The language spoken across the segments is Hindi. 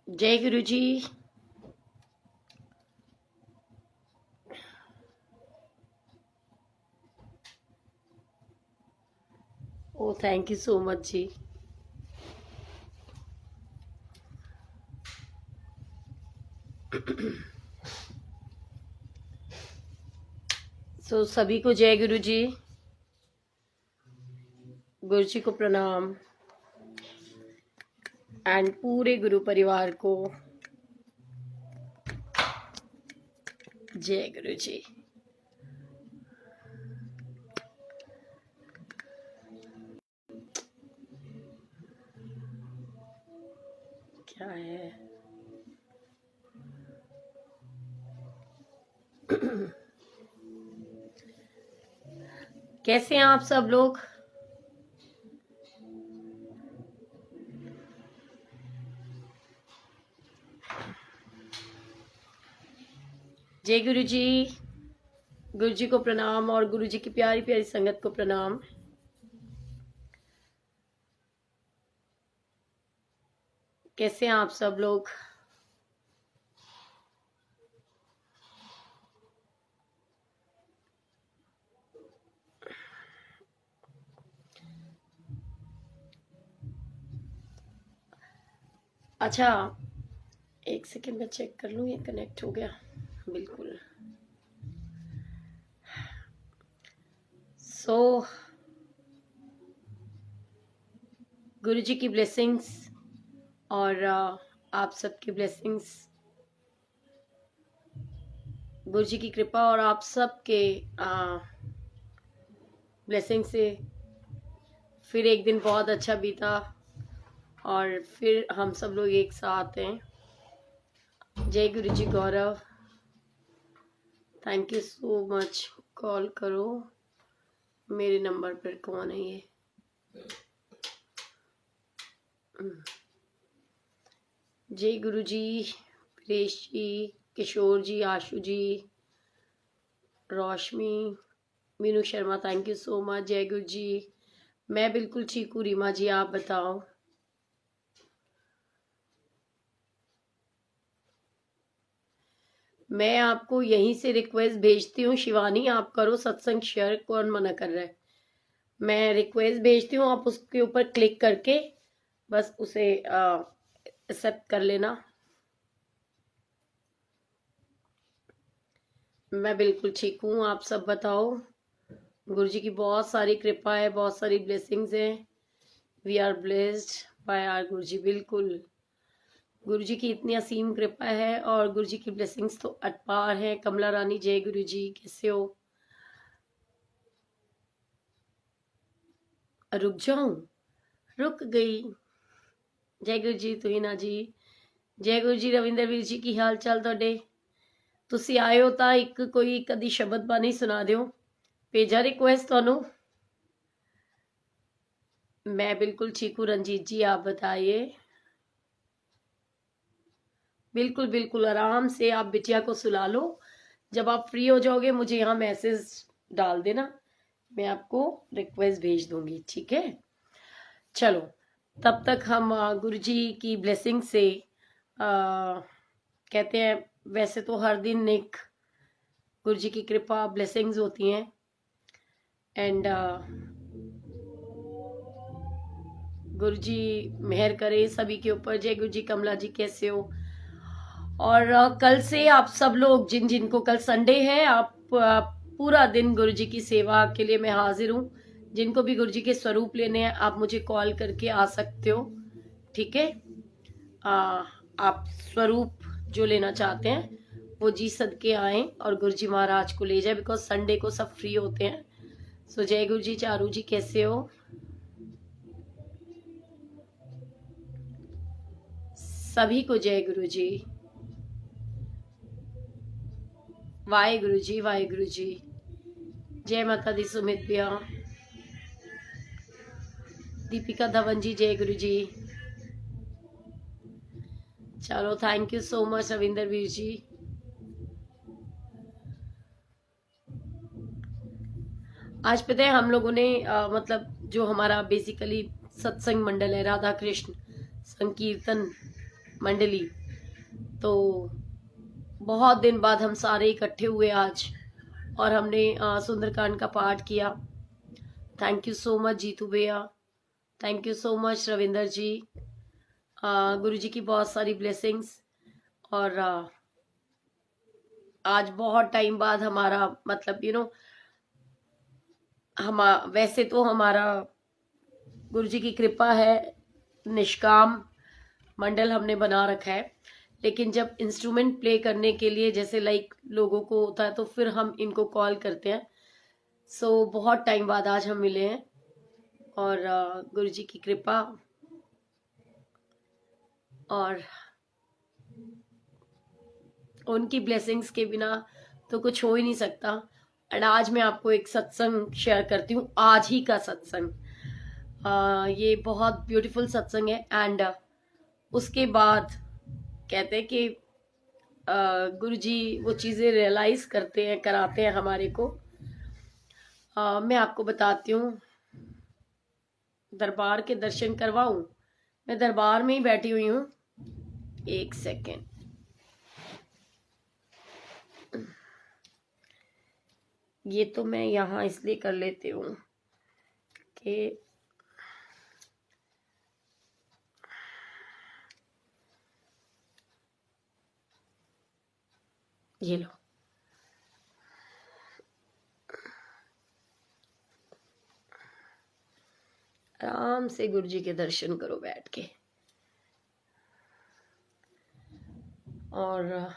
जय गुरु जी। ओ थैंक यू सो मच जी। सभी को जय गुरु जी। गुरु जी को प्रणाम एंड पूरे गुरु परिवार को जय गुरु जी। क्या है कैसे हैं आप सब लोग? जय गुरु जी। गुरु जी को प्रणाम और गुरु जी की प्यारी प्यारी संगत को प्रणाम। कैसे हैं आप सब लोग? अच्छा एक सेकंड में चेक कर लूं, ये कनेक्ट हो गया बिल्कुल। गुरु जी की ब्लेसिंग्स और आप सबकी ब्लेसिंग्स, गुरु जी की कृपा और आप सबके ब्लेसिंग से फिर एक दिन बहुत अच्छा बीता और फिर हम सब लोग एक साथ हैं। जय गुरु जी। Gaurav thank you so much. Call करो मेरे नंबर पर। कौन है ये? जय गुरु जी। Presh ji, Kishore ji, Ashu ji, Roshmi, Meenu Sharma thank you so much. जय गुरु जी। मैं बिल्कुल ठीक हूँ रीमा जी, आप बताओ। मैं आपको यहीं से रिक्वेस्ट भेजती हूँ शिवानी, आप करो सत्संग शेयर, कौन मना कर रहा है। मैं रिक्वेस्ट भेजती हूँ, आप उसके ऊपर क्लिक करके बस उसे एक्सेप्ट कर लेना। मैं बिल्कुल ठीक हूँ, आप सब बताओ। गुरु जी की बहुत सारी कृपा है, बहुत सारी ब्लेसिंग्स हैं। We are blessed by our guru ji. बिल्कुल गुरु जी की इतनी असीम कृपा है और गुरु जी की ब्लेसिंग्स तो अपार है। कमला रानी, जय गुरु जी, कैसे हो? रुक जाऊं? रुक गई। जय गुरु जी तुहिना जी, जय गुरु जी रविंदर वीर जी, की हाल चाल ਤੁਹਾਡੇ? ਤੁਸੀਂ ਆਏ ਹੋ ਤਾਂ ਇੱਕ ਕੋਈ ਕਦੀ ਸ਼ਬਦ ਬਾਣੀ ਸੁਣਾ ਦਿਓ। ਭੇਜਾ रिक्वेस्ट ਤੁਹਾਨੂੰ। मैं बिल्कुल ठीक हूँ रंजीत जी, आप बताइए। बिल्कुल बिल्कुल आराम से आप बिटिया को सुला लो। जब आप फ्री हो जाओगे मुझे यहाँ मैसेज डाल देना, मैं आपको रिक्वेस्ट भेज दूंगी, ठीक है? चलो तब तक हम गुरु जी की ब्लेसिंग से कहते हैं, वैसे तो हर दिन एक गुरु जी की कृपा ब्लेसिंग्स होती हैं एंड गुरु जी मेहर करे सभी के ऊपर। जय गुरु जी। कमला जी कैसे हो? और कल से आप सब लोग जिन जिनको कल संडे है, आप पूरा दिन गुरु जी की सेवा के लिए मैं हाजिर हूँ। जिनको भी गुरु जी के स्वरूप लेने हैं आप मुझे कॉल करके आ सकते हो, ठीक है? आप स्वरूप जो लेना चाहते हैं वो जी सदके आए और गुरु जी महाराज को ले जाए, बिकॉज संडे को सब फ्री होते हैं। सो जय गुरु जी। चारू जी कैसे हो? सभी को जय गुरु जी। वाहे गुरु जी, वाहे गुरु जी। जय माता दी सुमित भैया, दीपिका धवन जी, जय गुरु जी। चलो thank you so much Ravinder वीर जी। आज पता है हम लोगों ने मतलब जो हमारा बेसिकली सत्संग मंडल है, राधा कृष्ण संकीर्तन मंडली, तो बहुत दिन बाद हम सारे इकट्ठे हुए आज और हमने सुंदरकांड का पाठ किया। Thank you so much Jeetu भैया, thank you so much Ravinder ji. गुरु जी की बहुत सारी ब्लेसिंग्स। और आज बहुत टाइम बाद हमारा मतलब हम वैसे तो हमारा गुरु जी की कृपा है, निष्काम मंडल हमने बना रखा है, लेकिन जब इंस्ट्रूमेंट प्ले करने के लिए जैसे लाइक लोगों को होता है तो फिर हम इनको कॉल करते हैं। सो बहुत टाइम बाद आज हम मिले हैं और गुरु जी की कृपा और उनकी ब्लेसिंग्स के बिना तो कुछ हो ही नहीं सकता। एंड आज मैं आपको एक सत्संग शेयर करती हूँ, आज ही का सत्संग। ये बहुत ब्यूटीफुल सत्संग है एंड उसके बाद कहते हैं कि गुरु जी वो चीज़ें रियलाइज करते हैं, कराते हैं हमारे को। मैं आपको बताती हूँ, दरबार के दर्शन करवाऊं? मैं दरबार में ही बैठी हुई हूँ, एक सेकेंड। ये तो मैं यहाँ इसलिए कर लेती हूँ कि ये लो, आराम से गुरु जी के दर्शन करो बैठ के। और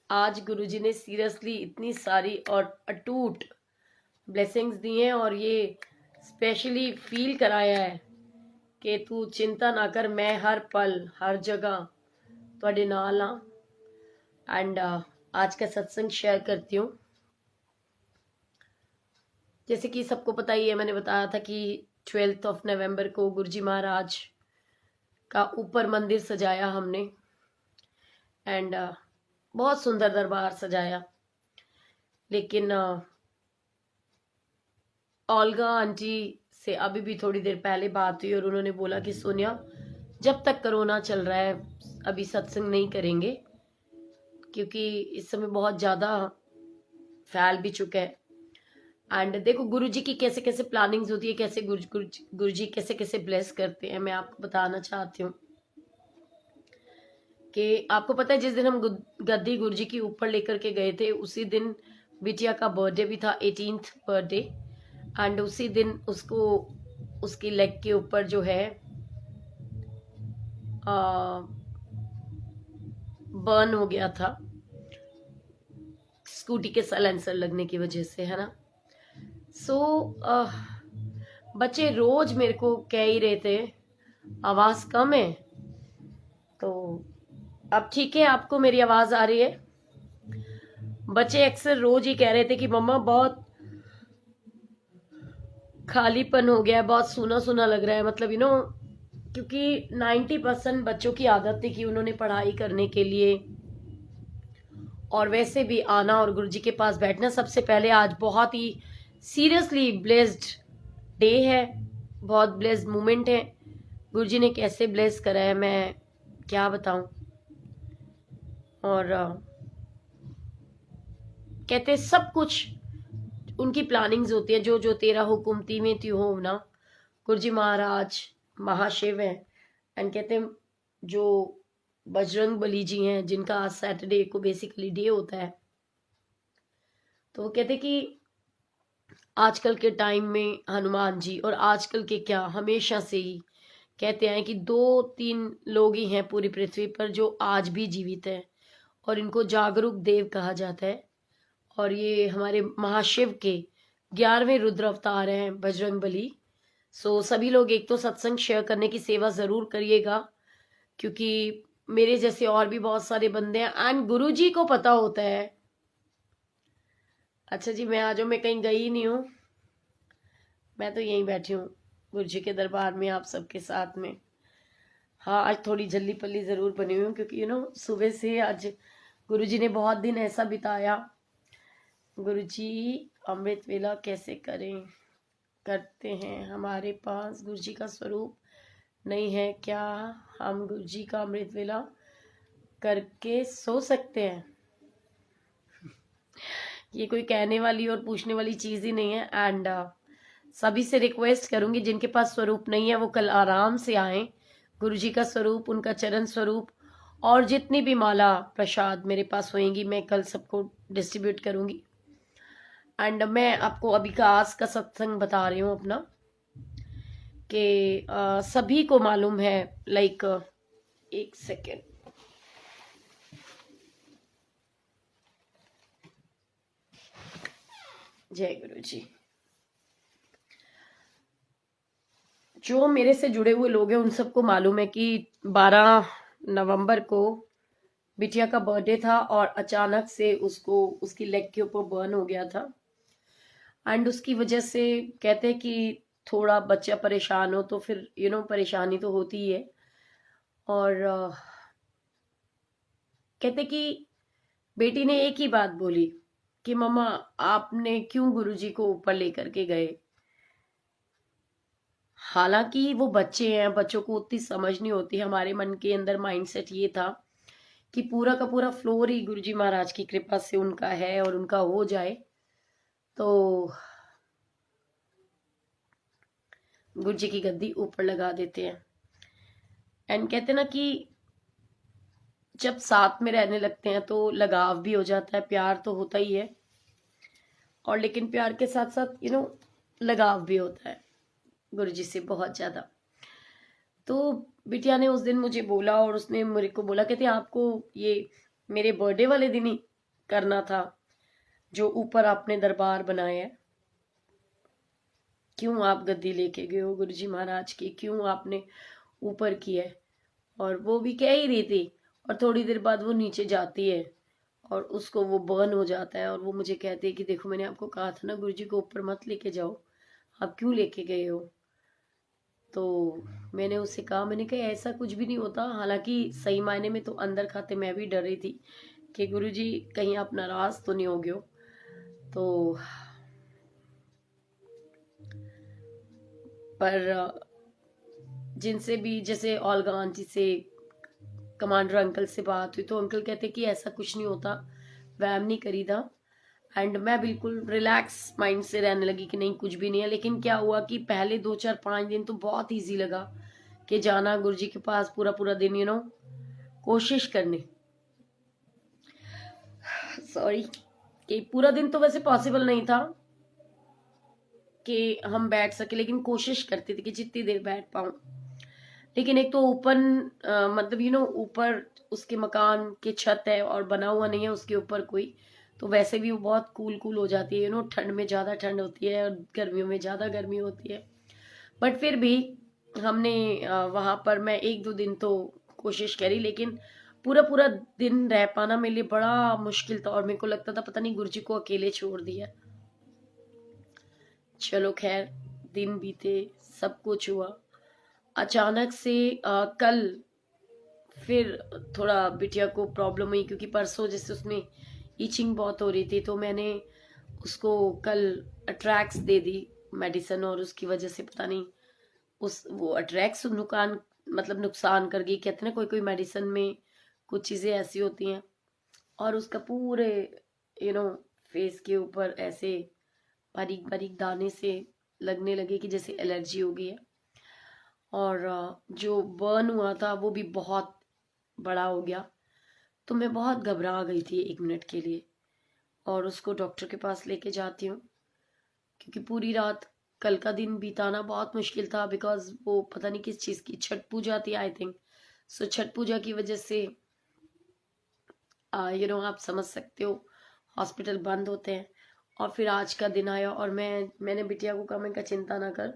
आज गुरु जी ने सीरियसली इतनी सारी और अटूट ब्लेसिंग्स दी हैं और ये स्पेशली फील कराया है कि तू चिंता ना कर, मैं हर पल हर जगह तुहाडे नाल हाँ। एंड आज का सत्संग शेयर करती हूँ। जैसे कि सबको पता ही है, मैंने बताया था कि 12 नवंबर को गुरु जी महाराज का ऊपर मंदिर सजाया हमने एंड बहुत सुंदर दरबार सजाया। लेकिन ओल्गा आंटी से अभी भी थोड़ी देर पहले बात हुई और उन्होंने बोला कि सोनिया जब तक कोरोना चल रहा है अभी सत्संग नहीं करेंगे, क्योंकि इस समय बहुत ज़्यादा फैल भी चुका है। एंड देखो गुरुजी की कैसे कैसे प्लानिंग्स होती है, कैसे गुरुजी कैसे कैसे ब्लेस करते हैं, मैं आपको बताना चाहती हूँ कि आपको पता है जिस दिन हम गद्दी गुरुजी की ऊपर लेकर के गए थे, उसी दिन बिटिया का बर्थडे भी था, 18th बर्थडे। एंड उसी दिन उसको उसकी लेग के ऊपर जो है बर्न हो गया था स्कूटी के साइलेंसर लगने की वजह से, है ना। सो बच्चे रोज मेरे को कह ही रहे थे आवाज कम है, तो अब ठीक है, आपको मेरी आवाज आ रही है। बच्चे अक्सर रोज ही कह रहे थे कि मम्मा बहुत खालीपन हो गया है, बहुत सूना सूना लग रहा है, मतलब क्योंकि 90% बच्चों की आदत थी कि उन्होंने पढ़ाई करने के लिए और वैसे भी आना और गुरुजी के पास बैठना। सबसे पहले आज बहुत ही सीरियसली ब्लेस्ड डे है, बहुत ब्लेस्ड मोमेंट है। गुरुजी ने कैसे ब्लेस करा है मैं क्या बताऊं। और कहते सब कुछ उनकी प्लानिंग्स होती है, जो जो तेरा हुकुम तीवें त्यों हो ना। गुरुजी महाराज महाशिव है। एंड कहते हैं जो बजरंग बली जी हैं, जिनका आज सैटरडे को बेसिकली डे होता है, तो वो कहते कि आजकल के टाइम में हनुमान जी, और आजकल के क्या हमेशा से ही कहते हैं कि 2-3 लोग ही हैं पूरी पृथ्वी पर जो आज भी जीवित हैं, और इनको जागरूक देव कहा जाता है। और ये हमारे महाशिव के 11वें रुद्र अवतार हैं बजरंग बली। सो सभी लोग एक तो सत्संग शेयर करने की सेवा जरूर करिएगा, क्योंकि मेरे जैसे और भी बहुत सारे बंदे हैं एंड गुरुजी को पता होता है। अच्छा जी, मैं आज मैं कहीं गई नहीं हूँ, मैं तो यहीं बैठी हूँ गुरुजी के दरबार में आप सबके साथ में। हाँ, आज थोड़ी जल्दी पल्ली जरूर बनी हुई हूँ, क्योंकि सुबह से आज गुरुजी ने बहुत दिन ऐसा बिताया। गुरुजी अमृत वेला कैसे करते हैं, हमारे पास गुरुजी का स्वरूप नहीं है क्या, हम गुरुजी का अमृत वेला करके सो सकते हैं? ये कोई कहने वाली और पूछने वाली चीज ही नहीं है। एंड सभी से रिक्वेस्ट करूंगी जिनके पास स्वरूप नहीं है वो कल आराम से आए। गुरुजी का स्वरूप, उनका चरण स्वरूप और जितनी भी माला प्रसाद मेरे पास होएंगी मैं कल सबको डिस्ट्रीब्यूट करूंगी। एंड मैं आपको अभी का आज का सत्संग बता रही हूँ अपना, कि सभी को मालूम है, लाइक एक सेकेंड, जय गुरु जी। जो मेरे से जुड़े हुए लोग हैं उन सबको मालूम है कि 12 नवंबर को बिटिया का बर्थडे था और अचानक से उसको उसकी लेग के ऊपर बर्न हो गया था। एंड उसकी वजह से कहते हैं कि थोड़ा बच्चा परेशान हो तो फिर परेशानी तो होती ही है। और कहते कि बेटी ने एक ही बात बोली कि मम्मा आपने क्यों गुरुजी को ऊपर लेकर के गए। हालांकि वो बच्चे हैं, बच्चों को उतनी समझ नहीं होती। हमारे मन के अंदर माइंडसेट ये था कि पूरा का पूरा फ्लोर ही गुरुजी महाराज की कृपा से उनका है और उनका हो जाए, तो गुरुजी की गद्दी ऊपर लगा देते हैं। एंड कहते ना कि जब साथ में रहने लगते हैं तो लगाव भी हो जाता है, प्यार तो होता ही है, और लेकिन प्यार के साथ साथ लगाव भी होता है गुरुजी से बहुत ज्यादा। तो बिटिया ने उस दिन मुझे बोला, और उसने मेरे को बोला, कहते आपको ये मेरे बर्थडे वाले दिन ही करना था जो ऊपर आपने दरबार बनाया है, क्यों आप गद्दी लेके गए हो गुरुजी महाराज की, क्यों आपने ऊपर किया है। और वो भी कह ही रही थी, और थोड़ी देर बाद वो नीचे जाती है और उसको वो बर्न हो जाता है, और वो मुझे कहती है कि देखो मैंने आपको कहा था ना गुरुजी को ऊपर मत लेके जाओ, आप क्यों लेके गए हो। तो मैंने उससे कहा, मैंने कहा ऐसा कुछ भी नहीं होता। हालांकि सही मायने में तो अंदर खाते मैं भी डर रही थी कि गुरुजी कहीं आप नाराज तो नहीं हो गए हो। तो पर जिनसे भी, जैसे ओल्गा आंटी से कमांडर अंकल से बात हुई तो अंकल कहते कि ऐसा कुछ नहीं होता, वहम नहीं करी था। एंड मैं बिल्कुल रिलैक्स माइंड से रहने लगी कि नहीं कुछ भी नहीं है। लेकिन क्या हुआ कि पहले 2 4 5 दिन तो बहुत ईजी लगा कि जाना गुरुजी के पास, पूरा पूरा दिन कोशिश करनी, सॉरी, कि पूरा दिन तो वैसे पॉसिबल नहीं था कि हम बैठ सके, लेकिन कोशिश करती थी कि जितनी देर बैठ पाऊं। लेकिन एक तो ओपन मतलब ऊपर उसके मकान की छत है और बना हुआ नहीं है उसके ऊपर कोई, तो वैसे भी वो बहुत कूल कूल हो जाती है। ठंड में ज्यादा ठंड होती है और गर्मियों में ज्यादा गर्मी होती है। बट फिर भी हमने वहां पर मैं 1 2 दिन तो कोशिश करी, लेकिन पूरा पूरा दिन रह पाना मेरे लिए बड़ा मुश्किल था और मेरे को लगता था पता नहीं गुरुजी को अकेले छोड़ दिया। चलो खैर, दिन बीते, सब कुछ हुआ। अचानक से कल फिर थोड़ा बिटिया को प्रॉब्लम हुई, क्योंकि परसों जैसे उसमें ईचिंग बहुत हो रही थी, तो मैंने उसको कल अट्रैक्स दे दी मेडिसिन, और उसकी वजह से पता नहीं वो अट्रैक्स नुकसान कर गई। कहते ना कोई कोई मेडिसिन में कुछ चीजें ऐसी होती हैं, और उसका पूरे यू नो फेस के ऊपर ऐसे बारीक बारीक दाने से लगने लगे कि जैसे एलर्जी हो गई है। और जो बर्न हुआ था वो भी बहुत बड़ा हो गया। तो मैं बहुत घबरा गई थी 1 मिनट के लिए, और उसको डॉक्टर के पास लेके जाती हूँ, क्योंकि पूरी रात कल का दिन बिताना बहुत मुश्किल था। बिकॉज वो पता नहीं किस चीज की छठ पूजा थी, आई थिंक सो। छठ पूजा की वजह से आप समझ सकते हो, हॉस्पिटल बंद होते हैं। और फिर आज का दिन आया और मैंने बिटिया को कहा, मैं का चिंता ना कर,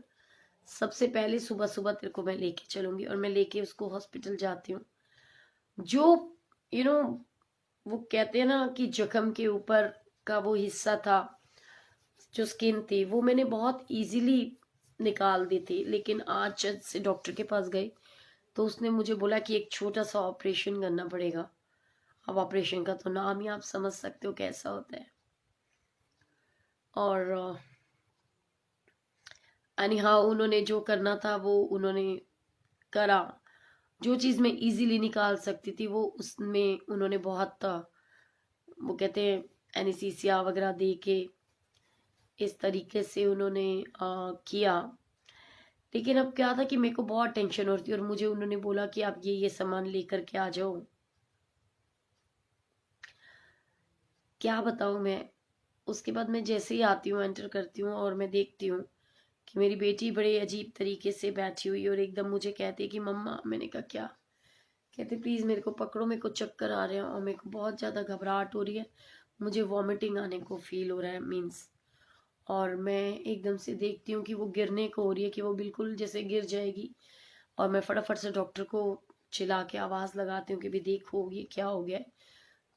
सबसे पहले सुबह सुबह तेरे को मैं लेके चलूंगी। और मैं लेके उसको हॉस्पिटल जाती हूँ। जो यू नो वो कहते हैं ना कि जख्म के ऊपर का वो हिस्सा था, जो स्किन थी, वो मैंने बहुत इजीली निकाल दी थी। लेकिन आज जब से डॉक्टर के पास गई तो उसने मुझे बोला कि एक छोटा सा ऑपरेशन करना पड़ेगा। अब ऑपरेशन का तो नाम ही आप समझ सकते हो कैसा होता है। और हाँ, उन्होंने जो करना था वो उन्होंने करा। जो चीज मैं इजीली निकाल सकती थी वो उसमें उन्होंने बहुत वो कहते हैं एनेस्थीसिया वगैरह दे के इस तरीके से उन्होंने किया। लेकिन अब क्या था कि मेरे को बहुत टेंशन हो रही थी, और मुझे उन्होंने बोला कि आप ये सामान लेकर के आ जाओ। क्या बताऊं मैं। उसके बाद मैं जैसे ही आती हूँ, एंटर करती हूँ, और मैं देखती हूँ कि मेरी बेटी बड़े अजीब तरीके से बैठी हुई, और एकदम मुझे कहती है कि मम्मा। मैंने कहा क्या? कहते प्लीज मेरे को पकड़ो, मेरे को चक्कर आ रहे हैं और मेरे को बहुत ज्यादा घबराहट हो रही है, मुझे वॉमिटिंग आने को फील हो रहा है मीन्स। और मैं एकदम से देखती हूँ कि वो गिरने को हो रही है, कि वो बिल्कुल जैसे गिर जाएगी। और मैं फटाफट से डॉक्टर को चिल्ला के आवाज लगाती हूँ कि भी देखो ये क्या हो गया है।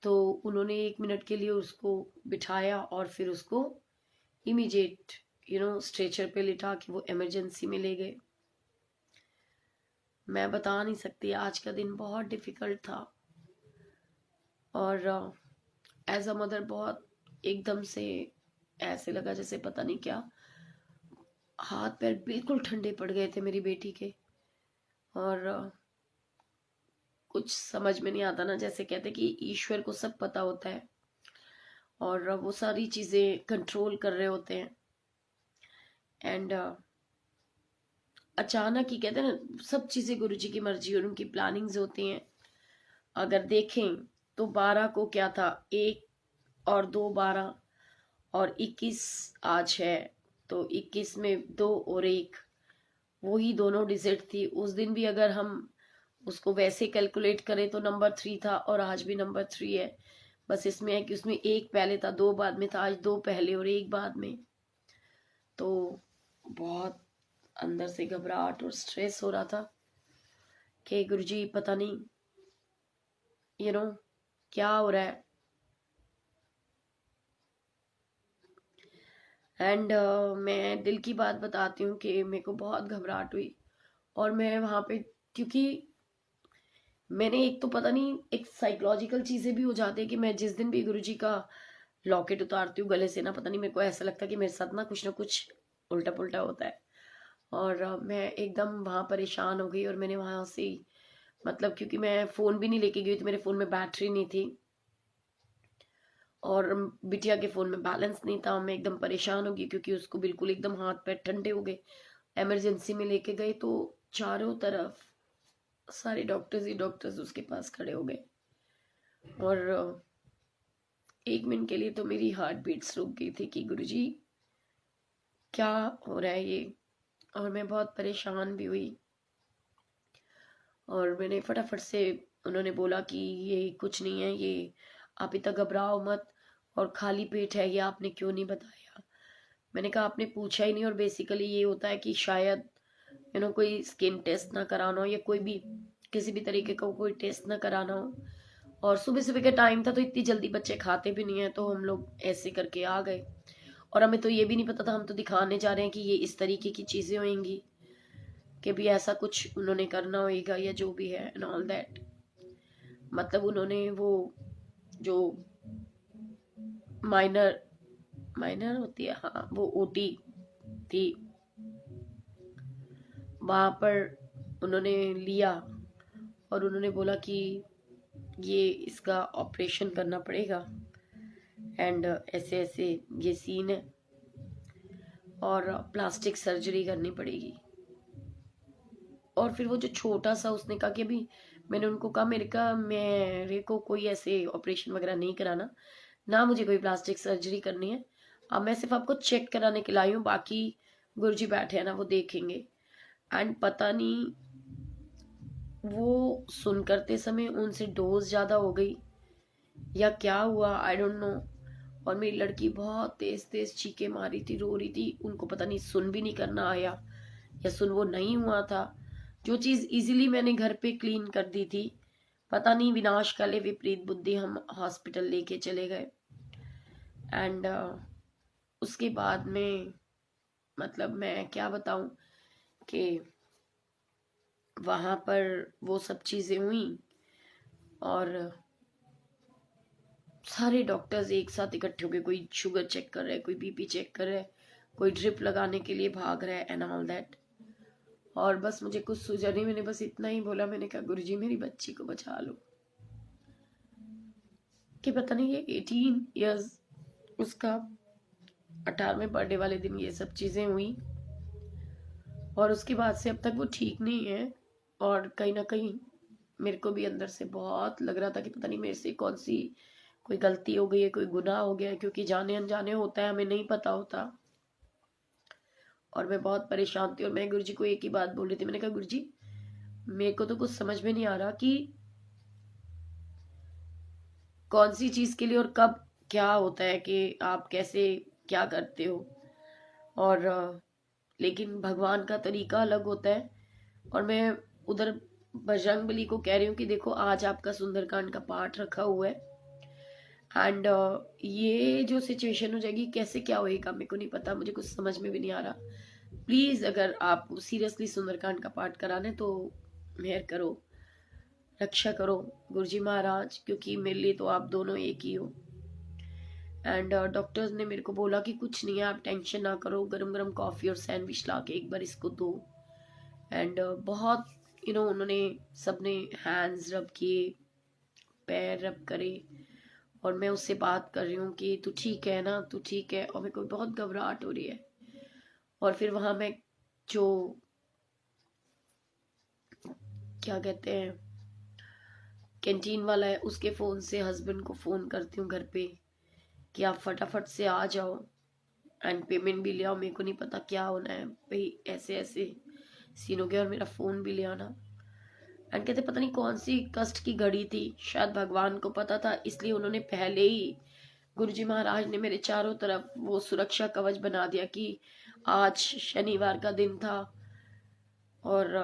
तो उन्होंने 1 मिनट के लिए उसको बिठाया और फिर उसको इमीडिएट स्ट्रेचर पे लिटा के वो इमरजेंसी में ले गए। मैं बता नहीं सकती, आज का दिन बहुत डिफिकल्ट था। और एज अ मदर बहुत एकदम से ऐसे लगा जैसे पता नहीं क्या, हाथ पैर बिल्कुल ठंडे पड़ गए थे मेरी बेटी के। और कुछ समझ में नहीं आता ना, जैसे कहते कि ईश्वर को सब पता होता है और वो सारी चीजें कंट्रोल कर रहे होते हैं। एंड अचानक ही कहते हैं ना, सब चीजें गुरुजी की मर्जी और उनकी प्लानिंग्स होती हैं। अगर देखें तो 12 को क्या था, 1 और 2 12, और 21 आज है, तो 21 में 2 और 1 वही दोनों डिजिट थी। उस दिन भी अगर हम उसको वैसे कैलकुलेट करें तो नंबर 3 था, और आज भी नंबर 3 है। बस इसमें है कि उसमें 1 पहले था, 2 बाद में था, आज 2 पहले और 1 बाद में। तो बहुत अंदर से घबराहट और स्ट्रेस हो रहा था कि गुरुजी पता नहीं क्या हो रहा है। एंड मैं दिल की बात बताती हूँ कि मेरे को बहुत घबराहट हुई। और मैं वहां पे, क्योंकि मैंने एक तो पता नहीं, एक साइकोलॉजिकल चीजें भी हो जाती है कि मैं जिस दिन भी गुरुजी का लॉकेट उतारती हूँ गले से ना, पता नहीं मेरे को ऐसा लगता है कि मेरे साथ ना कुछ उल्टा पुल्टा होता है। और मैं एकदम वहां परेशान हो गई, और मैंने वहां से मतलब क्योंकि मैं फ़ोन भी नहीं लेके गई थी, मेरे फ़ोन में बैटरी नहीं थी और बिटिया के फ़ोन में बैलेंस नहीं था। मैं एकदम परेशान हो गई क्योंकि उसको बिल्कुल एकदम हाथ पैर ठंडे हो गए। इमरजेंसी में लेके गए तो चारों तरफ सारे डॉक्टर्स ही डॉक्टर्स उसके पास खड़े हो गए और 1 मिनट के लिए तो मेरी हार्ट बीट्स रुक गई थी कि गुरुजी क्या हो रहा है ये। और मैं बहुत परेशान भी हुई और मैंने फटाफट से, उन्होंने बोला कि ये कुछ नहीं है, ये आप इतना घबराओ मत और खाली पेट है, ये आपने क्यों नहीं बताया। मैंने कहा आपने पूछा ही नहीं और बेसिकली ये होता है कि शायद कोई स्किन टेस्ट ना कराना हो या कोई भी किसी भी तरीके का कोई टेस्ट ना कराना हो। और सुबह सुबह का टाइम था तो इतनी जल्दी बच्चे खाते भी नहीं है, तो हम लोग ऐसे करके आ गए और हमें तो ये भी नहीं पता था, हम तो दिखाने जा रहे हैं कि ये इस तरीके की चीजें होंगी कि भी ऐसा कुछ उन्होंने करना होगा या जो भी है एंड ऑल दैट। मतलब उन्होंने वो जो माइनर माइनर होती है, हाँ वो ओटी थी, वहां पर उन्होंने लिया और उन्होंने बोला कि ये इसका ऑपरेशन करना पड़ेगा एंड ऐसे ऐसे ये सीन है और प्लास्टिक सर्जरी करनी पड़ेगी। और फिर वो जो छोटा सा, उसने कहा कि अभी, मैंने उनको कहा मेरे को कोई ऐसे ऑपरेशन वगैरह नहीं कराना, ना मुझे कोई प्लास्टिक सर्जरी करनी है, अब मैं सिर्फ आपको चेक कराने के लाई हूँ, बाकी गुरुजी बैठे हैं ना वो देखेंगे। एंड पता नहीं वो सुन करते समय उनसे डोज ज्यादा हो गई या क्या हुआ, आई डोंट नो। और मेरी लड़की बहुत तेज तेज चीखे मारी थी, रो रही थी, उनको पता नहीं सुन भी नहीं करना आया या सुन वो नहीं हुआ था। जो चीज इजीली मैंने घर पे क्लीन कर दी थी, पता नहीं विनाश काले विपरीत बुद्धि हम हॉस्पिटल लेके चले गए। एंड उसके बाद में, मतलब मैं क्या बताऊं कि वहां पर वो सब चीजें हुई और सारे डॉक्टर्स एक साथ इकट्ठे हो गए, कोई शुगर चेक कर रहा है, कोई बीपी चेक कर रहा है, कोई ड्रिप लगाने के लिए भाग रहा है एंड ऑल दैट। और बस मुझे कुछ सूझा नहीं, मैंने बस इतना ही बोला, मैंने कहा गुरुजी मेरी बच्ची को बचा लो। कि पता नहीं ये 18 इयर्स, उसका 18वें बर्थडे वाले दिन ये सब चीजें हुई और उसके बाद से अब तक वो ठीक नहीं है। और कहीं ना कहीं मेरे को भी अंदर से बहुत लग रहा था कि पता नहीं मेरे से कौन सी कोई गलती हो गई है, कोई गुनाह हो गया है, क्योंकि जाने अनजाने होता है, हमें नहीं पता होता। और मैं बहुत परेशान थी और मैं गुरुजी को एक ही बात बोल रही थी, मैंने कहा गुरुजी मेरे को तो कुछ समझ में नहीं आ रहा कि कौन सी चीज के लिए और कब क्या होता है, कि आप कैसे क्या करते हो। और लेकिन भगवान का तरीका अलग होता है। और मैं उधर बजरंगबली को कह रही हूँ कि देखो आज आपका सुंदरकांड का पाठ रखा हुआ है एंड ये जो सिचुएशन हो जाएगी कैसे क्या होएगा मेरे को नहीं पता, मुझे कुछ समझ में भी नहीं आ रहा। प्लीज अगर आप सीरियसली सुंदरकांड का पाठ कराने तो मेहर करो, रक्षा करो गुरुजी महाराज, क्योंकि मेरे लिए तो आप दोनों एक ही हो। एंड डॉक्टर्स ने मेरे को बोला कि कुछ नहीं है, आप टेंशन ना करो, गरम गरम कॉफी और सैंडविच ला के एक बार इसको दो। एंड बहुत उन्होंने सबने हैंड्स रब किए, पैर रब करे और मैं उससे बात कर रही हूँ कि तू ठीक है ना, तू ठीक है, और मेरे को बहुत घबराहट हो रही है। और फिर वहां मैं जो क्या कहते हैं कैंटीन वाला है, उसके फोन से हस्बैंड को फोन करती हूँ घर पे कि आप फटाफट से आ जाओ एंड पेमेंट भी ले आओ, मेरे को नहीं पता क्या होना है भाई, ऐसे ऐसे सीन हो गया और मेरा फोन भी ले आना। एंड कहते पता नहीं कौन सी कष्ट की घड़ी थी, शायद भगवान को पता था, इसलिए उन्होंने पहले ही, गुरुजी महाराज ने मेरे चारों तरफ वो सुरक्षा कवच बना दिया कि आज शनिवार का दिन था और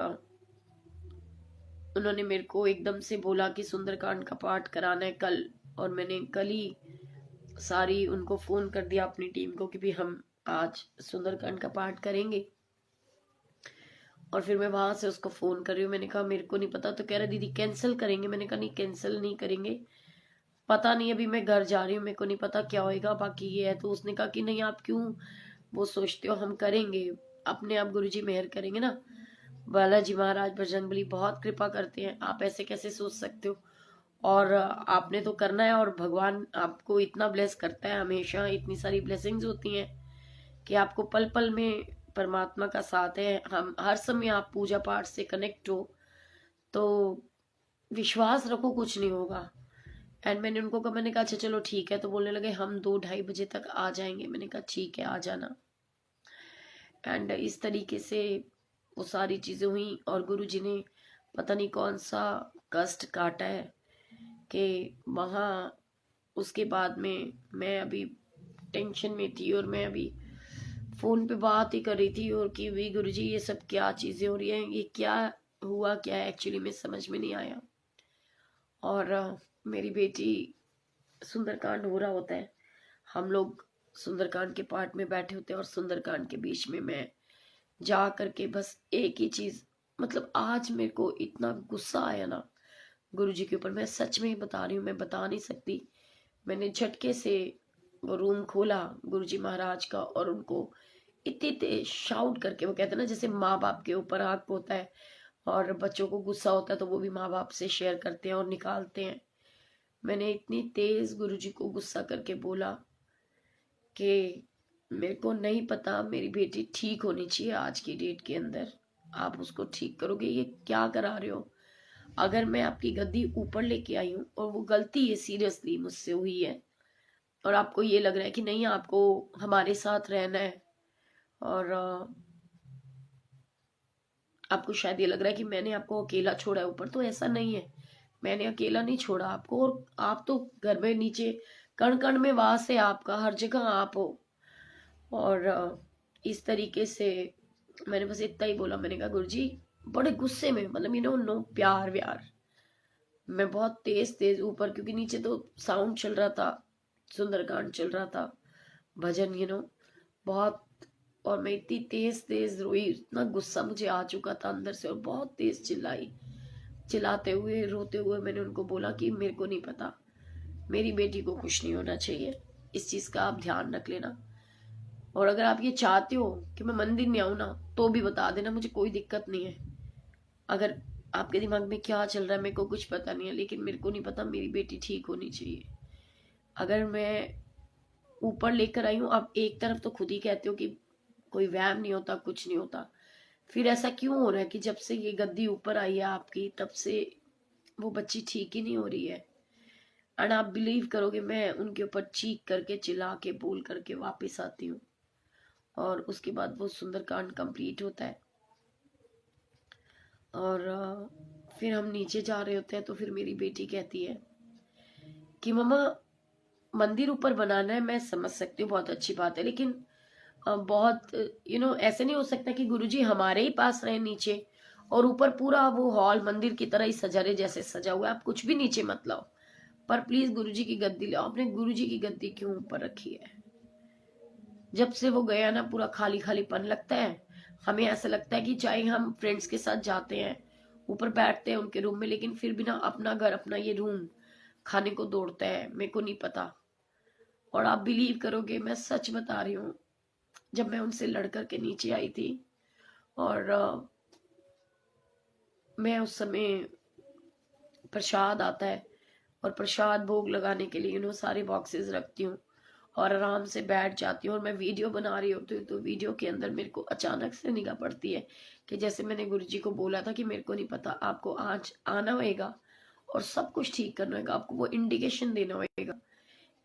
उन्होंने मेरे को एकदम से बोला कि सुंदरकांड का पाठ कराना है कल। और मैंने कल ही सारी उनको फोन कर दिया अपनी टीम को कि भी हम आज सुंदरकांड का पाठ करेंगे। और फिर मैं वहां से उसको फोन कर रही हूँ, मैंने कहा मेरे को नहीं पता, तो कह रहा दीदी कैंसिल करेंगे, मैंने कहा नहीं कैंसिल नहीं करेंगे, पता नहीं अभी मैं घर जा रही हूँ, मेरे को नहीं पता क्या होएगा, बाकी ये है। तो उसने कहा कि नहीं आप क्यों वो सोचते हो, हम करेंगे, अपने आप गुरुजी मेहर करेंगे ना। बालाजी महाराज बजरंगबली बहुत कृपा करते हैं। आप ऐसे कैसे सोच सकते हो? और आपने तो करना है, और भगवान आपको इतना ब्लेस करता है, हमेशा इतनी सारी ब्लेसिंग्स होती हैं कि आपको पल पल में परमात्मा का साथ है। हम हर समय आप पूजा पाठ से कनेक्ट हो तो विश्वास रखो, कुछ नहीं होगा। एंड मैंने उनको कहा, मैंने कहा अच्छा चलो ठीक है, तो बोलने लगे हम 2-2:30 बजे तक आ जाएंगे। मैंने कहा ठीक है, आ जाना। एंड इस तरीके से वो सारी चीजें हुई, और गुरु जी ने पता नहीं कौन सा कष्ट काटा है कि वहाँ उसके बाद में मैं अभी टेंशन में थी, और मैं अभी फोन पे बात ही कर रही थी, और कि वी गुरु जी ये सब क्या चीजें हो रही हैं, ये क्या हुआ, क्या एक्चुअली में समझ में नहीं आया। और मेरी बेटी, सुंदरकांड हो रहा होता है, हम लोग सुंदरकांड के पार्ट में बैठे होते हैं, और सुंदरकांड के बीच में मैं जा करके बस एक ही चीज, मतलब आज मेरे को इतना गुस्सा आया ना गुरुजी के ऊपर, मैं सच में ही बता रही हूँ, मैं बता नहीं सकती। मैंने झटके से वो रूम खोला गुरुजी महाराज का, और उनको इतने तेज शाउट करके, वो कहते हैं ना जैसे माँ बाप के ऊपर हक होता है और बच्चों को गुस्सा होता है तो वो भी माँ बाप से शेयर करते हैं और निकालते हैं। मैंने इतनी तेज गुरुजी को गुस्सा करके बोला कि मेरे को नहीं पता, मेरी बेटी ठीक होनी चाहिए आज की डेट के अंदर, आप उसको ठीक करोगे, ये क्या करा रहे हो? अगर मैं आपकी गद्दी ऊपर लेके आई हूँ और वो गलती है, सीरियसली मुझसे हुई है, और आपको ये लग रहा है कि नहीं आपको हमारे साथ रहना है, और आपको शायद ये लग रहा है कि मैंने आपको अकेला छोड़ा है ऊपर, तो ऐसा नहीं है। मैंने अकेला नहीं छोड़ा आपको, और आप तो घर में नीचे कण कण में वास है आपका, हर जगह आप हो। और इस तरीके से मैंने बस इतना ही बोला। मैंने कहा गुरुजी, बड़े गुस्से में, मतलब नो प्यार व्यार, मैं बहुत तेज तेज ऊपर, क्योंकि नीचे तो साउंड चल रहा था, सुंदरकांड चल रहा था, भजन बहुत, और मैं इतनी तेज तेज रोई, इतना गुस्सा मुझे आ चुका था अंदर से, और बहुत तेज चिल्लाई, चिल्लाते हुए रोते हुए मैंने उनको बोला कि मेरे को नहीं पता, मेरी बेटी को कुछ नहीं होना चाहिए, इस चीज का आप ध्यान रख लेना, और अगर आप ये चाहते हो कि मैं मंदिर में आऊं ना तो भी बता देना, मुझे कोई दिक्कत नहीं है। अगर आपके दिमाग में क्या चल रहा है मेरे को कुछ पता नहीं है, लेकिन मेरे को नहीं पता, मेरी बेटी ठीक होनी चाहिए। अगर मैं ऊपर लेकर आई हूँ, आप एक तरफ तो खुद ही कहते हो कि कोई वहम नहीं होता, कुछ नहीं होता, फिर ऐसा क्यों हो रहा है कि जब से ये गद्दी ऊपर आई है आपकी, तब से वो बच्ची ठीक ही नहीं हो रही है? एंड आप बिलीव करोगे, मैं उनके ऊपर चीख करके, चिल्ला के, बोल करके वापस आती हूँ, और उसके बाद वो सुंदरकांड कंप्लीट होता है। और फिर हम नीचे जा रहे होते हैं, तो फिर मेरी बेटी कहती है कि मम्मा, मंदिर ऊपर बनाना है, मैं समझ सकती हूँ, बहुत अच्छी बात है, लेकिन बहुत ऐसे नहीं हो सकता कि गुरुजी हमारे ही पास रहे नीचे, और ऊपर पूरा वो हॉल मंदिर की तरह ही सजा रहे जैसे सजा हुआ है, आप कुछ भी नीचे मत लाओ, पर प्लीज गुरुजी की गद्दी लाओ। आपने गुरुजी की गद्दी क्यों ऊपर रखी है? जब से वो गया ना, पूरा खाली खालीपन लगता है। हमें ऐसा लगता है कि चाहे हम फ्रेंड्स के साथ जाते हैं, ऊपर बैठते हैं उनके रूम में, लेकिन फिर भी ना अपना घर, अपना ये रूम खाने को दौड़ता है, मेरे को नहीं पता। और आप बिलीव करोगे, मैं सच बता रही हूँ, जब मैं उनसे लड़ करके नीचे आई थी, और मैं उस समय, प्रसाद आता है, और प्रसाद भोग लगाने के लिए सारे बॉक्सेस रखती हूँ, और आराम से बैठ जाती हूँ, और मैं वीडियो बना रही होती हूँ, तो वीडियो के अंदर मेरे को अचानक से निगाह पड़ती है कि जैसे मैंने गुरुजी को बोला था कि मेरे को नहीं पता, आपको आज आना होगा और सब कुछ ठीक करना होगा, आपको वो इंडिकेशन देना होगा